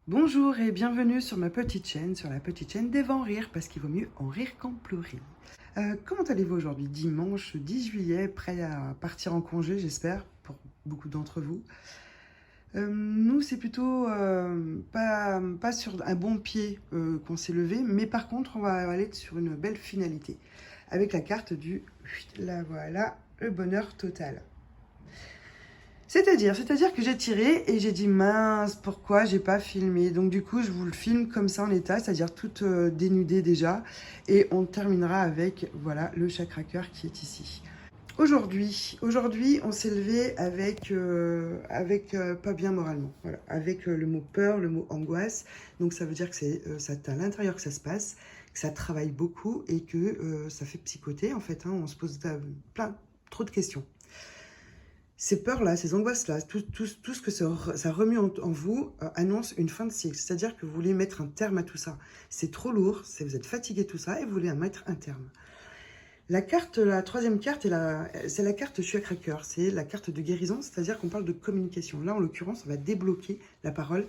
Bonjour et bienvenue sur ma petite chaîne, sur la petite chaîne d'Eva en rire, parce qu'il vaut mieux en rire qu'en pleurer. Comment allez-vous aujourd'hui? Dimanche 10 juillet, prêt à partir en congé, j'espère, pour beaucoup d'entre vous. Nous, c'est plutôt pas sur un bon pied qu'on s'est levé, mais par contre, on va aller sur une belle finalité, avec la carte du, là voilà, le bonheur total. C'est-à-dire que j'ai tiré et j'ai dit mince, pourquoi j'ai pas filmé? Donc du coup, je vous le filme comme ça en état, c'est-à-dire toute dénudée déjà. Et on terminera avec, voilà, le chakra cœur qui est ici. Aujourd'hui, on s'est levé avec, pas bien moralement. Voilà, avec le mot peur, le mot angoisse. Donc ça veut dire que c'est à l'intérieur que ça se passe, que ça travaille beaucoup et que ça fait psychoter en fait. Hein, on se pose trop de questions. Ces peurs-là, ces angoisses-là, tout ce que ça remue en vous annonce une fin de cycle. C'est-à-dire que vous voulez mettre un terme à tout ça. C'est trop lourd, vous êtes fatigué de tout ça et vous voulez mettre un terme. La troisième carte, c'est la carte chakra cœur. C'est la carte de guérison, c'est-à-dire qu'on parle de communication. Là, en l'occurrence, on va débloquer la parole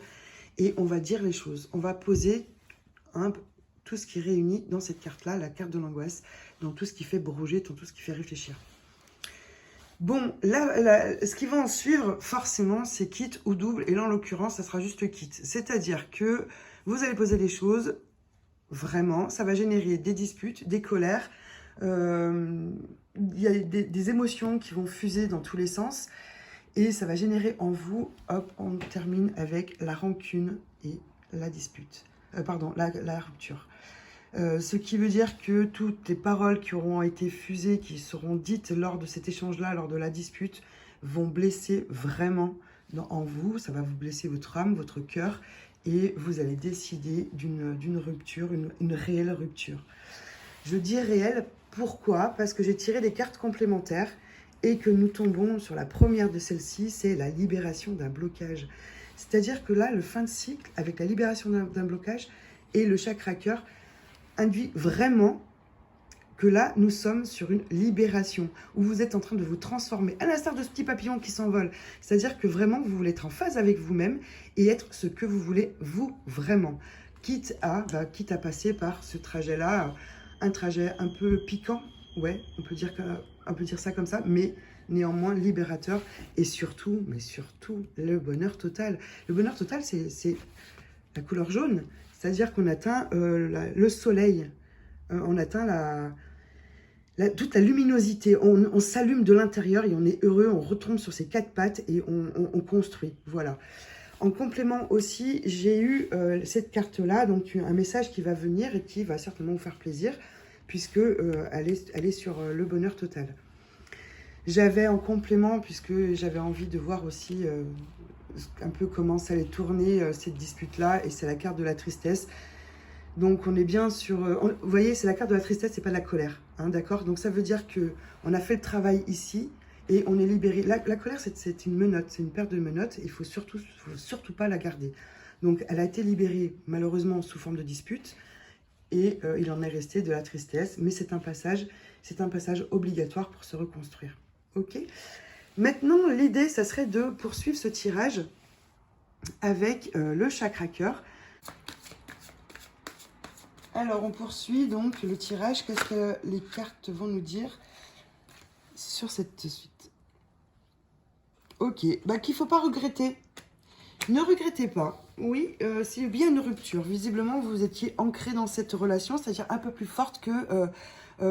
et on va dire les choses. On va poser tout ce qui réunit dans cette carte-là, la carte de l'angoisse, dans tout ce qui fait brouger, dans tout ce qui fait réfléchir. Bon, là, ce qui va en suivre, forcément, c'est quitte ou double. Et là, en l'occurrence, ça sera juste quitte. C'est-à-dire que vous allez poser des choses, vraiment, ça va générer des disputes, des colères. Il y a des émotions qui vont fuser dans tous les sens. Et ça va générer en vous, hop, on termine avec la rancune et la dispute. La rupture. Ce qui veut dire que toutes les paroles qui auront été fusées, qui seront dites lors de cet échange-là, lors de la dispute, vont blesser vraiment en vous. Ça va vous blesser votre âme, votre cœur, et vous allez décider d'une rupture, une réelle rupture. Je dis réelle, pourquoi? Parce que j'ai tiré des cartes complémentaires et que nous tombons sur la première de celles-ci, c'est la libération d'un blocage. C'est-à-dire que là, le fin de cycle, avec la libération d'un blocage et le chakra cœur, induit vraiment que là, nous sommes sur une libération, où vous êtes en train de vous transformer, à l'instar de ce petit papillon qui s'envole. C'est-à-dire que vraiment, vous voulez être en phase avec vous-même et être ce que vous voulez, vous, vraiment. Quitte à passer par ce trajet-là, un trajet un peu piquant, ouais, on peut dire ça comme ça, mais néanmoins libérateur, et surtout, le bonheur total. Le bonheur total, c'est la couleur jaune, c'est-à-dire qu'on atteint le soleil, on atteint toute la luminosité, on s'allume de l'intérieur et on est heureux, on retombe sur ses quatre pattes et on construit, voilà. En complément aussi, j'ai eu cette carte-là, donc un message qui va venir et qui va certainement vous faire plaisir, puisque elle est sur le bonheur total. J'avais en complément, puisque j'avais envie de voir aussi un peu comment ça allait tourner cette dispute-là, et c'est la carte de la tristesse. Donc on est bien sur... vous voyez, c'est la carte de la tristesse, c'est pas de la colère, hein, d'accord? Donc ça veut dire qu'on a fait le travail ici, et on est libéré. La colère, c'est une menotte, c'est une paire de menottes, et il faut surtout pas la garder. Donc elle a été libérée, malheureusement, sous forme de dispute, et il en est resté de la tristesse, mais c'est un passage obligatoire pour se reconstruire. Ok? Maintenant, l'idée, ça serait de poursuivre ce tirage avec le chakra cœur. Alors, on poursuit donc le tirage. Qu'est-ce que les cartes vont nous dire sur cette suite? Ok, bah qu'il ne faut pas regretter. Ne regrettez pas. Oui, c'est bien une rupture. Visiblement, vous étiez ancré dans cette relation, c'est-à-dire un peu plus forte que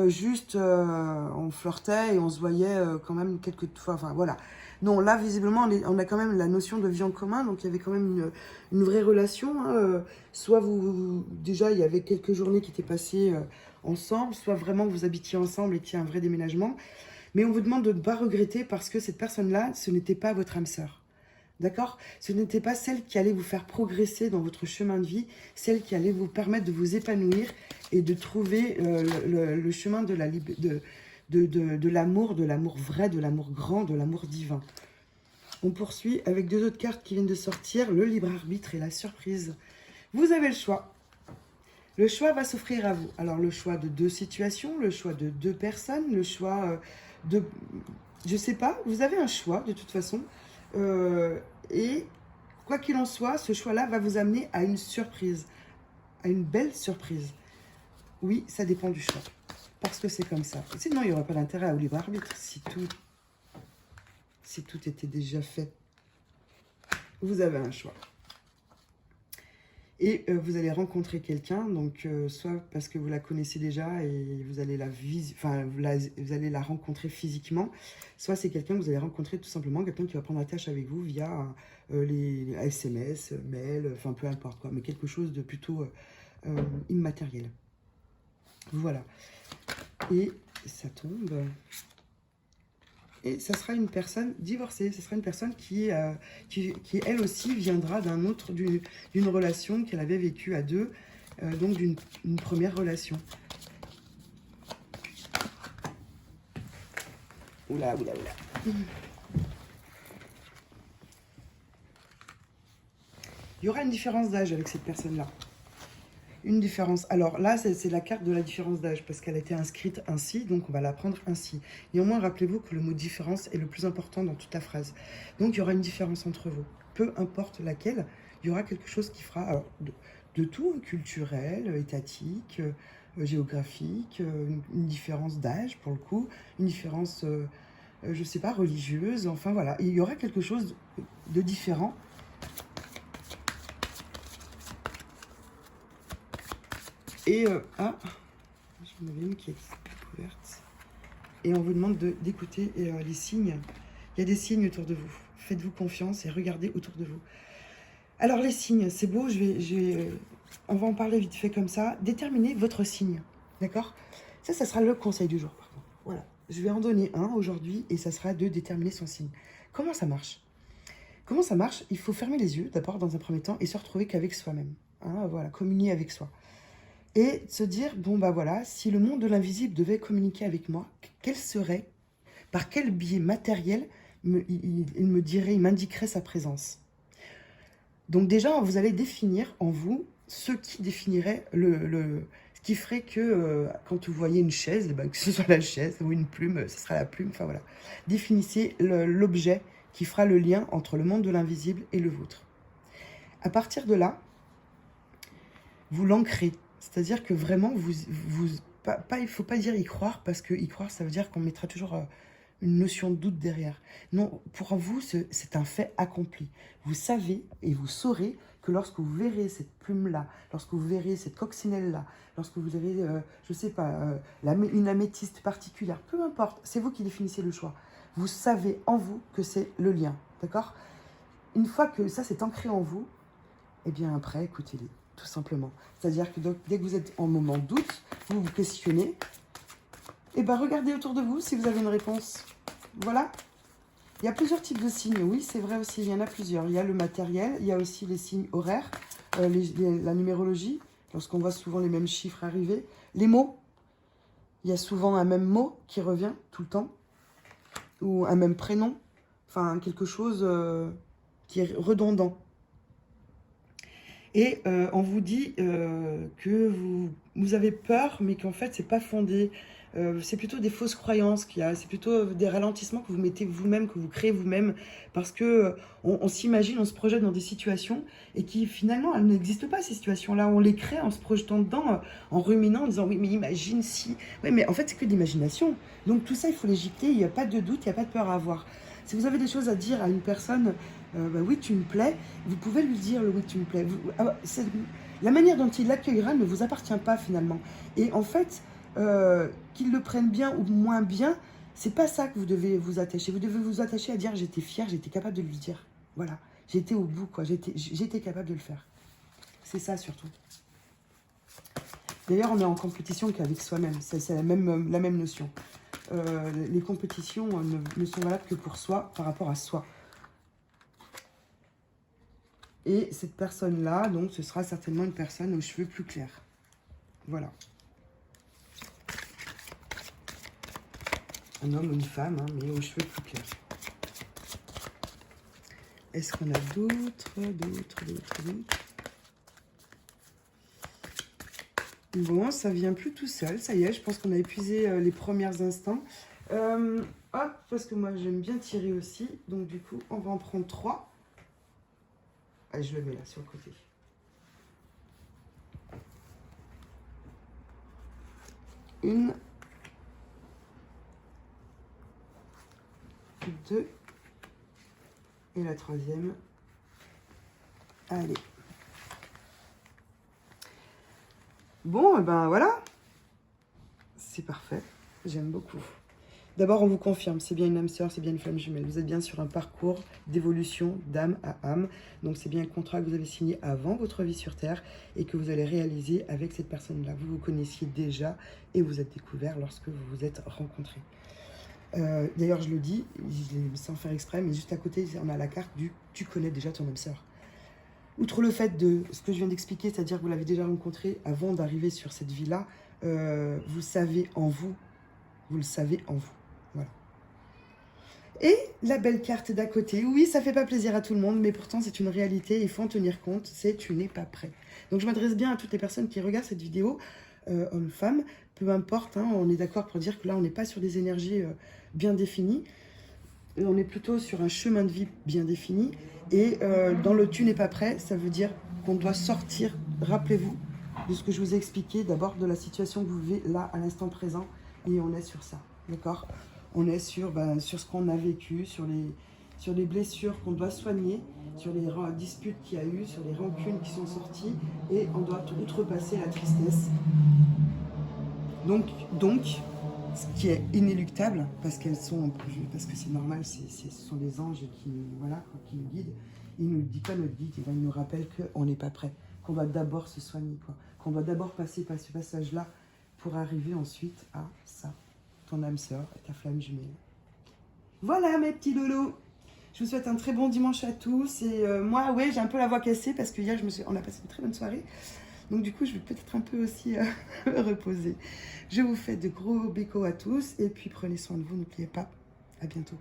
juste on flirtait et on se voyait quand même quelques fois. Enfin, voilà. Non, là, visiblement, on a quand même la notion de vie en commun, donc il y avait quand même une vraie relation. Hein. Soit déjà, il y avait quelques journées qui étaient passées ensemble, soit vraiment vous habitiez ensemble et qu'il y a un vrai déménagement. Mais on vous demande de ne pas regretter parce que cette personne-là, ce n'était pas votre âme sœur. D'accord? Ce n'était pas celle qui allait vous faire progresser dans votre chemin de vie, celle qui allait vous permettre de vous épanouir et de trouver le chemin de l'amour vrai, de l'amour grand, de l'amour divin. On poursuit avec deux autres cartes qui viennent de sortir, le libre arbitre et la surprise. Vous avez le choix. Le choix va s'offrir à vous. Alors le choix de deux situations, le choix de deux personnes, le choix de... Je sais pas, vous avez un choix de toute façon. Et quoi qu'il en soit, ce choix-là va vous amener à une surprise, à une belle surprise. Oui, ça dépend du choix, parce que c'est comme ça. Sinon, il n'y aurait pas d'intérêt au libre arbitre si tout était déjà fait. Vous avez un choix. Et vous allez rencontrer quelqu'un, donc soit parce que vous la connaissez déjà et vous allez vous allez la rencontrer physiquement, soit c'est quelqu'un que vous allez rencontrer tout simplement, quelqu'un qui va prendre la tâche avec vous via les SMS, mail, enfin peu importe quoi, mais quelque chose de plutôt immatériel. Voilà. Et ça tombe. Et ça sera une personne divorcée. Ce sera une personne qui elle aussi, viendra d'une relation qu'elle avait vécue à deux, donc d'une première relation. Oula, oula, oula. Il y aura une différence d'âge avec cette personne-là. Une différence. Alors là, c'est la carte de la différence d'âge parce qu'elle a été inscrite ainsi, donc on va la prendre ainsi. Néanmoins, rappelez-vous que le mot différence est le plus important dans toute la phrase. Donc il y aura une différence entre vous. Peu importe laquelle, il y aura quelque chose qui fera alors, de tout, culturel, étatique, géographique, une différence d'âge pour le coup, une différence, je sais pas, religieuse, enfin voilà. Il y aura quelque chose de différent. Et j'en avais une qui est couverte. Et on vous demande d'écouter les signes. Il y a des signes autour de vous. Faites-vous confiance et regardez autour de vous. Alors les signes, c'est beau, on va en parler vite fait comme ça. Déterminez votre signe, d'accord? Ça sera le conseil du jour, par contre. Voilà, je vais en donner un aujourd'hui et ça sera de déterminer son signe. Comment ça marche? Comment ça marche? Il faut fermer les yeux d'abord dans un premier temps et se retrouver qu'avec soi-même. Hein, voilà, communier avec soi. Et se dire, bon bah voilà, si le monde de l'invisible devait communiquer avec moi, quel serait, par quel biais matériel il m'indiquerait sa présence. Donc déjà, vous allez définir en vous ce qui définirait ce qui ferait que quand vous voyez une chaise, ben, que ce soit la chaise ou une plume, ce sera la plume, enfin voilà. Définissez l'objet qui fera le lien entre le monde de l'invisible et le vôtre. À partir de là, vous l'ancrez. C'est-à-dire que vraiment, il ne faut pas dire y croire, parce que y croire, ça veut dire qu'on mettra toujours une notion de doute derrière. Non, pour vous, c'est un fait accompli. Vous savez et vous saurez que lorsque vous verrez cette plume-là, lorsque vous verrez cette coccinelle-là, lorsque vous avez, je ne sais pas, une améthyste particulière, peu importe, c'est vous qui définissez le choix. Vous savez en vous que c'est le lien, d'accord? Une fois que ça s'est ancré en vous, eh bien après, écoutez-les. Tout simplement. C'est-à-dire que dès que vous êtes en moment de doute, vous vous questionnez, et bien regardez autour de vous si vous avez une réponse. Voilà. Il y a plusieurs types de signes, oui, c'est vrai aussi, il y en a plusieurs. Il y a le matériel, il y a aussi les signes horaires, la numérologie, lorsqu'on voit souvent les mêmes chiffres arriver. Les mots, il y a souvent un même mot qui revient tout le temps, ou un même prénom, enfin quelque chose qui est redondant. Et on vous dit que vous avez peur, mais qu'en fait, c'est pas fondé. C'est plutôt des fausses croyances qu'il y a. C'est plutôt des ralentissements que vous mettez vous-même, que vous créez vous-même. Parce que on s'imagine, on se projette dans des situations et qui, finalement, elles n'existent pas, ces situations-là. On les crée en se projetant dedans, en ruminant, en disant « Oui, mais imagine si... » Oui, mais en fait, c'est que de l'imagination. Donc, tout ça, il faut l'éjecter. Il n'y a pas de doute, il n'y a pas de peur à avoir. Si vous avez des choses à dire à une personne... bah, oui, tu me plais, vous pouvez lui dire le oui, tu me plais. La manière dont il l'accueillera ne vous appartient pas finalement. Et en fait, qu'il le prenne bien ou moins bien, c'est pas ça que vous devez vous attacher. Vous devez vous attacher à dire j'étais fière, j'étais capable de lui dire. Voilà, j'étais au bout, quoi. J'étais capable de le faire. C'est ça surtout. D'ailleurs, on est en compétition qu'avec soi-même. C'est la même notion. Les compétitions ne sont valables que pour soi, par rapport à soi. Et cette personne-là, donc, ce sera certainement une personne aux cheveux plus clairs. Voilà. Un homme ou une femme, hein, mais aux cheveux plus clairs. Est-ce qu'on a d'autres Bon, ça vient plus tout seul. Ça y est, je pense qu'on a épuisé les premiers instants. Hop, parce que moi, j'aime bien tirer aussi. Donc, du coup, on va en prendre 3. Allez, je le mets là, sur le côté. Une. Deux. Et la troisième. Allez. Bon, ben voilà. C'est parfait. J'aime beaucoup. D'abord, on vous confirme, c'est bien une âme sœur, c'est bien une flamme jumelle. Vous êtes bien sur un parcours d'évolution d'âme à âme. Donc, c'est bien un contrat que vous avez signé avant votre vie sur Terre et que vous allez réaliser avec cette personne-là. Vous vous connaissiez déjà et vous êtes découvert lorsque vous vous êtes rencontrés. D'ailleurs, je le dis, sans faire exprès, mais juste à côté, on a la carte du « tu connais déjà ton âme sœur ». Outre le fait de ce que je viens d'expliquer, c'est-à-dire que vous l'avez déjà rencontré avant d'arriver sur cette vie-là, vous le savez en vous. Vous le savez en vous. Voilà. Et la belle carte d'à côté. Oui, ça fait pas plaisir à tout le monde, mais pourtant c'est une réalité. Il faut en tenir compte. C'est tu n'es pas prêt. Donc je m'adresse bien à toutes les personnes qui regardent cette vidéo, hommes, femmes, peu importe. Hein, on est d'accord pour dire que là, on n'est pas sur des énergies bien définies. On est plutôt sur un chemin de vie bien défini. Et dans le tu n'es pas prêt, ça veut dire qu'on doit sortir, rappelez-vous, de ce que je vous ai expliqué, d'abord de la situation que vous vivez là, à l'instant présent, et on est sur ça, d'accord? On est sur ce qu'on a vécu, sur les blessures qu'on doit soigner, sur les disputes qu'il y a eu, sur les rancunes qui sont sorties, et on doit outrepasser la tristesse. Donc, ce qui est inéluctable, parce que c'est normal, ce sont des anges qui nous guident. Ils nous disent pas notre guide, ils nous rappellent qu'on n'est pas prêt, qu'on doit d'abord se soigner, qu'on doit d'abord passer par ce passage-là pour arriver ensuite à ça, ton âme sœur et ta flamme jumelle. Voilà mes petits lolos. Je vous souhaite un très bon dimanche à tous. Et moi, ouais, j'ai un peu la voix cassée parce que hier, on a passé une très bonne soirée. Donc du coup, je vais peut-être un peu aussi me reposer. Je vous fais de gros bécos à tous et puis prenez soin de vous, n'oubliez pas. À bientôt.